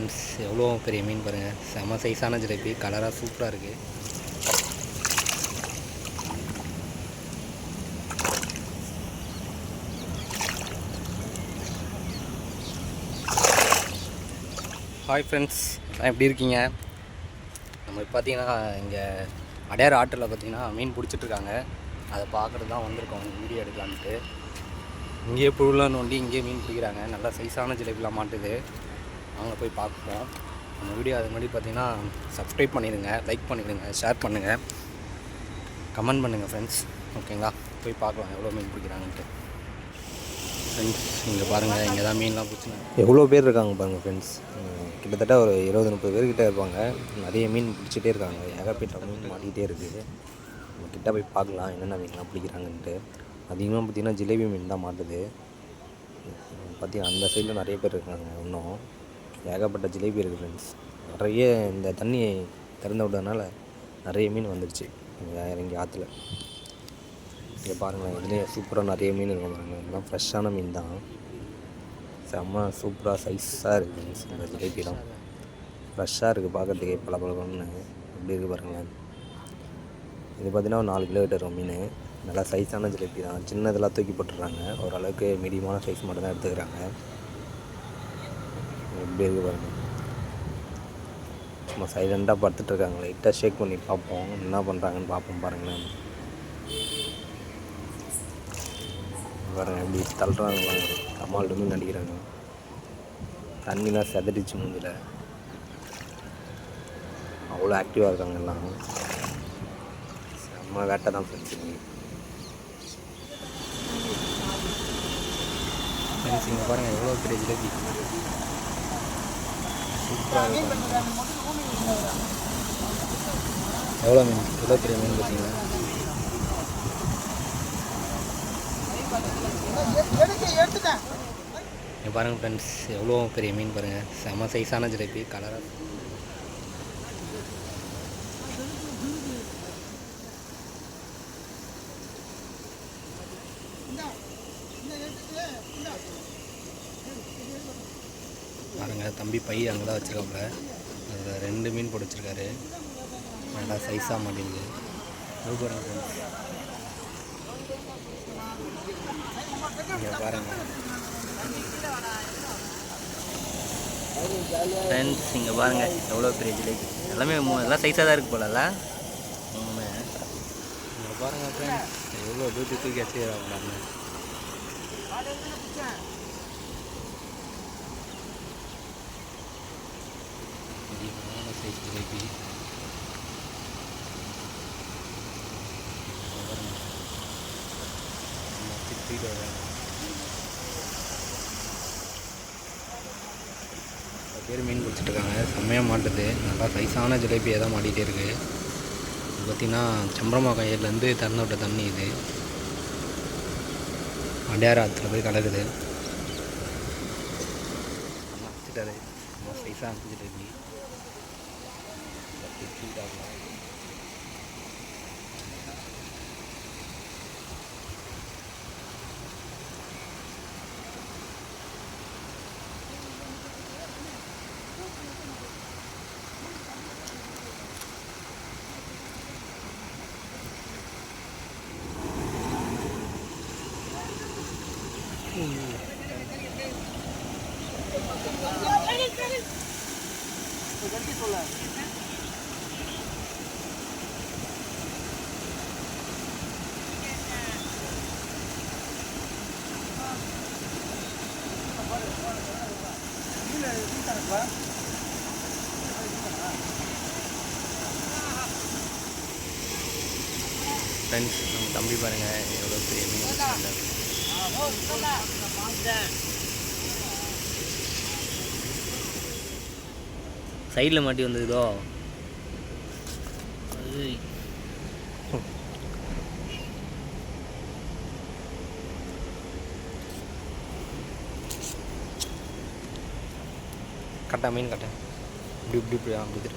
Friends, எவ்வளோ பெரிய மீன் பாருங்கள். செம சைஸான ஜிலேபி, கலராக சூப்பராக இருக்குது. ஹாய் ஃப்ரெண்ட்ஸ், எல்லாம் எப்படி இருக்கீங்க? நம்ம பார்த்தீங்கன்னா இங்கே அடையார் ஆற்றில் பார்த்தீங்கன்னா மீன் பிடிச்சிட்ருக்காங்க. அதை பார்க்குறது தான் வந்திருக்கோம், வீடியோ எடுக்கலான்ட்டு. இங்கேயே புழுலாம் நோண்டி இங்கேயே மீன் பிடிக்கிறாங்க. நல்லா சைஸான ஜிலேபிலாம் மாட்டுது. அவங்க போய் பார்ப்போம். நம்ம வீடியோ அது மாதிரி பார்த்தீங்கன்னா சப்ஸ்கிரைப் பண்ணிடுங்க, லைக் பண்ணிடுங்க, ஷேர் பண்ணுங்கள், கமெண்ட் பண்ணுங்கள் ஃப்ரெண்ட்ஸ். ஓகேங்களா? போய் பார்க்கலாம் எவ்வளோ மீன் பிடிக்கிறாங்கன்ட்டு. ஃப்ரெண்ட்ஸ் இங்கே பாருங்கள், இங்கே தான் மீன்லாம் பிடிச்சிங்க. எவ்வளோ பேர் இருக்காங்க பாருங்கள் ஃப்ரெண்ட்ஸ். கிட்டத்தட்ட ஒரு 20-30 பேர்கிட்ட இருப்பாங்க. நிறைய மீன் பிடிச்சிட்டே இருக்காங்க. ஏகப்பட்ட மீன் மாட்டிகிட்டே இருக்குது. நம்ம கிட்ட போய் பார்க்கலாம் என்னென்ன மீன்லாம் பிடிக்கிறாங்கன்ட்டு. அதிகமாக பார்த்திங்கன்னா ஜிலேபி மீன் தான் மாட்டுது. பார்த்திங்கன்னா அந்த சைடில் நிறைய பேர் இருக்காங்க. இன்னும் ஏகப்பட்ட ஜிலேபி இருக்குது ஃப்ரெண்ட்ஸ். நிறைய இந்த தண்ணியை திறந்து விட்டதுனால நிறைய மீன் வந்துடுச்சு இறங்கி ஆற்றுல. இங்கே பாருங்கள், இதுலேயே சூப்பராக நிறைய மீன் இருக்கும் பாருங்கள். இதெல்லாம் ஃப்ரெஷ்ஷான மீன் தான். செம்ம சூப்பராக சைஸாக இருக்குது ஃப்ரெண்ட்ஸ். இந்த ஜிலேபிலாம் ஃப்ரெஷ்ஷாக இருக்குது, பார்க்குறதுக்கே பல பழக்கம்னு எப்படி இருக்குது பாருங்கள். இது பார்த்திங்கன்னா ஒரு 4 கிலோ கிட்ட இருக்கும் மீன். நல்லா சைஸான ஜிலேபி தான். சின்னதெல்லாம் தூக்கி போட்டுடுறாங்க. ஓரளவுக்கு மீடியமான சைஸ் மட்டும் தான் எடுத்துக்கிறாங்க. எப்படி இருக்குது பாருங்கள். சும்மா சைலண்டாக படுத்துட்ருக்காங்க. லைட்டாக ஷேக் பண்ணி பார்ப்போம் என்ன பண்ணுறாங்கன்னு பார்ப்போம். பாருங்களேன் பாருங்கள் எப்படி தள்ளுறாங்க பாருங்கள். கம்மால் மீன் நடிக்கிறாங்க. தண்ணிலாம் செதறிச்சு மூஞ்சில். அவ்வளோ ஆக்டிவாக இருக்காங்க எல்லாம். செம்ம வேட்டை தான் ஃப்ரெண்ட்ஸ். இங்கே பாருங்கள் எவ்வளோ பெரிய ஜிலேபி. சூப்பராக இருக்கும். எவ்வளோ மீன், எவ்வளோ பெரிய மீன் பார்த்தீங்கன்னா. இங்கே பாருங்கள் ஃப்ரெண்ட்ஸ், எவ்வளோ பெரிய மீன் பாருங்கள். செம சைஸான ஜிலேபி, கலராக. பாருங்கள், தம்பி பை அங்கே தான் வச்சுருக்காப்புல. அதில் 2 மீன் போட்டு வச்சுருக்காரு. நல்லா சைஸாக மாட்டேங்குது. பாருங்கள் இங்கே பாருங்கள் ஃப்ரெண்ட்ஸ், இங்கே பாருங்கள் எவ்வளோ பெரிய ஜிலேபி. எல்லாமே எல்லாம் சைஸாக தான் இருக்குது போலல்ல. இங்கே பாருங்கள் ஃப்ரெண்ட்ஸ், எவ்வளோ தூக்கி வச்சுக்கிறாங்க. சைஸ் ஜிலேபி. பேர் மீன் பிடிச்சிட்ருக்காங்க. செம்மையாக மாட்டுது. நல்லா சைஸான ஜிலேபியாக தான் மாட்டிகிட்டே இருக்குது. இது பார்த்திங்கன்னா சம்பரமா கையிலேருந்து திறந்து விட்ட தண்ணி. இது அடையார் ஆற்றுல போய் கலக்குது. வச்சுட்டாரு. சைஸாக ஜிலேபி. ஃப்ரெண்ட்ஸ், நம்ம தம்பி பாருங்கள் எவ்வளோ பெரிய மீன். சைடில் மாட்டி வந்ததோ. கட்டா மீன் கட்டை இப்படி அப்படி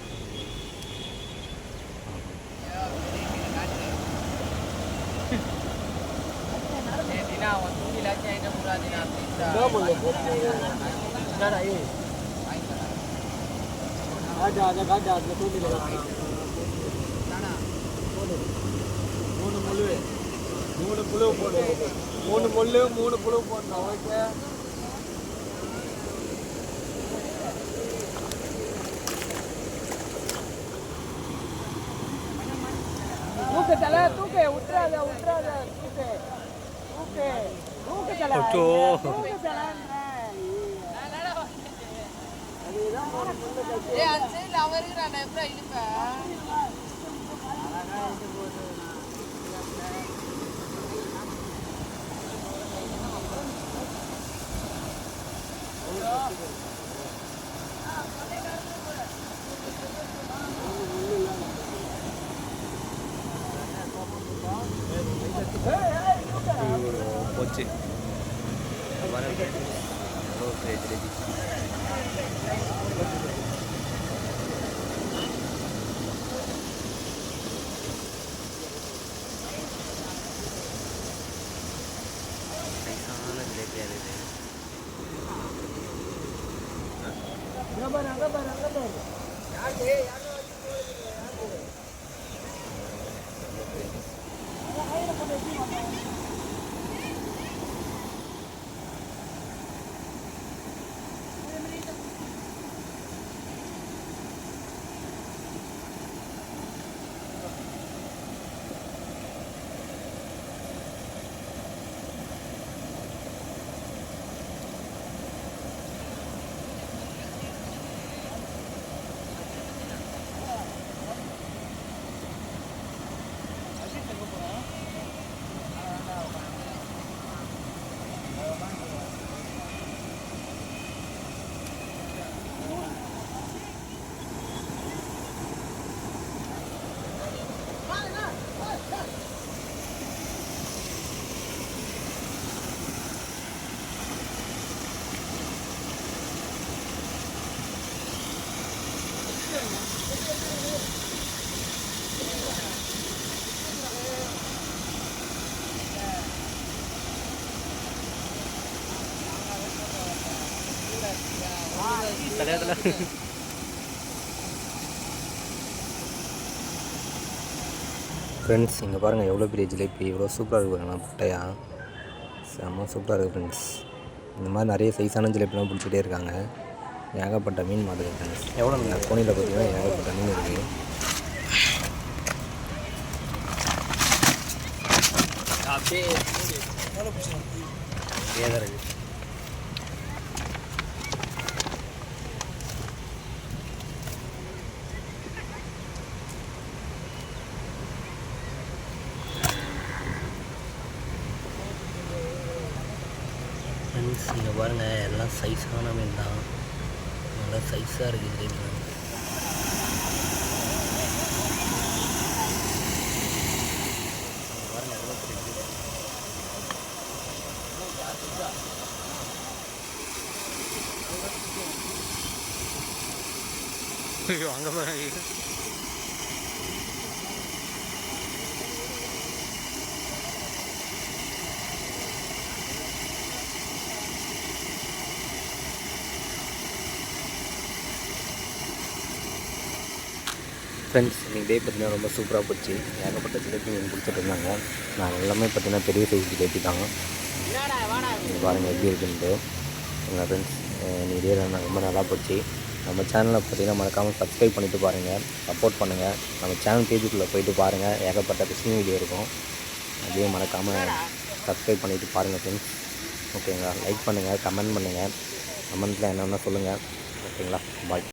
மூணு புழு போடணும். ஓகே, தூக்கு தலை, தூக்கு, விட்டுறாத விட்டுறாத, தூக்கு தூக்கு தூக்கு தலை, தூக்கு தலைன்ற அதுதான் மூணு முள்ளு கட்டி. அந்த சைடில் அவன் இருக்கிறான், எப்படி இழுப்பேன் அழகா இட்டு போட்டு போச்சு. ஃப்ரெண்ட்ஸ், இங்கே பாருங்கள் எவ்வளோ பெரிய ஜிலேபி, எவ்வளோ சூப்பராக இருக்குது பாருங்களா, புட்டையா செம்ம சூப்பராக இருக்குது ஃப்ரெண்ட்ஸ். இந்த மாதிரி நிறைய சைஸான ஜிலேபிலாம் பிடிச்சிட்டே இருக்காங்க. ஏகப்பட்ட மீன் மாட்டுது ஃப்ரெண்ட்ஸ். எவ்வளோ மீன் கோணியில் பார்த்தீங்கன்னா ஏகப்பட்ட மீன் இருக்குது. அப்படியே இருக்குது. ஃப்ரெண்ட்ஸ், இங்கே பாருங்கள் எல்லாம் சைஸான மீன் தான், நல்லா சைஸாக இருக்குது ஜிலேபி. அங்கே பாருங்க. ஃப்ரெண்ட்ஸ், இன்றைக்கி டே பார்த்திங்கன்னா ரொம்ப சூப்பராக போச்சு. ஏகப்பட்ட ஜிலேபி மீன் பிடிச்சிட்டு இருந்தாங்க. நாங்கள் எல்லாமே பார்த்திங்கன்னா பெரிய சைஸ் ஜிலேபி தான். பாருங்கள் எப்படி இருக்குன்ட்டு. எங்கள் ஃப்ரெண்ட்ஸ், இன்றைக்கி டே ரொம்ப நல்லா போச்சு. நம்ம சேனலை பார்த்திங்கன்னா மறக்காமல் சப்ஸ்கிரைப் பண்ணிவிட்டு பாருங்கள், சப்போர்ட் பண்ணுங்கள். நம்ம சேனல் பேஜுக்குள்ளே போய்ட்டு பாருங்கள், ஏகப்பட்ட ஃபிஷிங் வீடியோ இருக்கும். அதே மறக்காமல் சப்ஸ்கிரைப் பண்ணிவிட்டு பாருங்கள் ஃப்ரெண்ட்ஸ். ஓகேங்களா? லைக் பண்ணுங்கள், கமெண்ட் பண்ணுங்கள். கமெண்ட்டில் என்னென்ன சொல்லுங்கள். ஓகேங்களா? பாய்.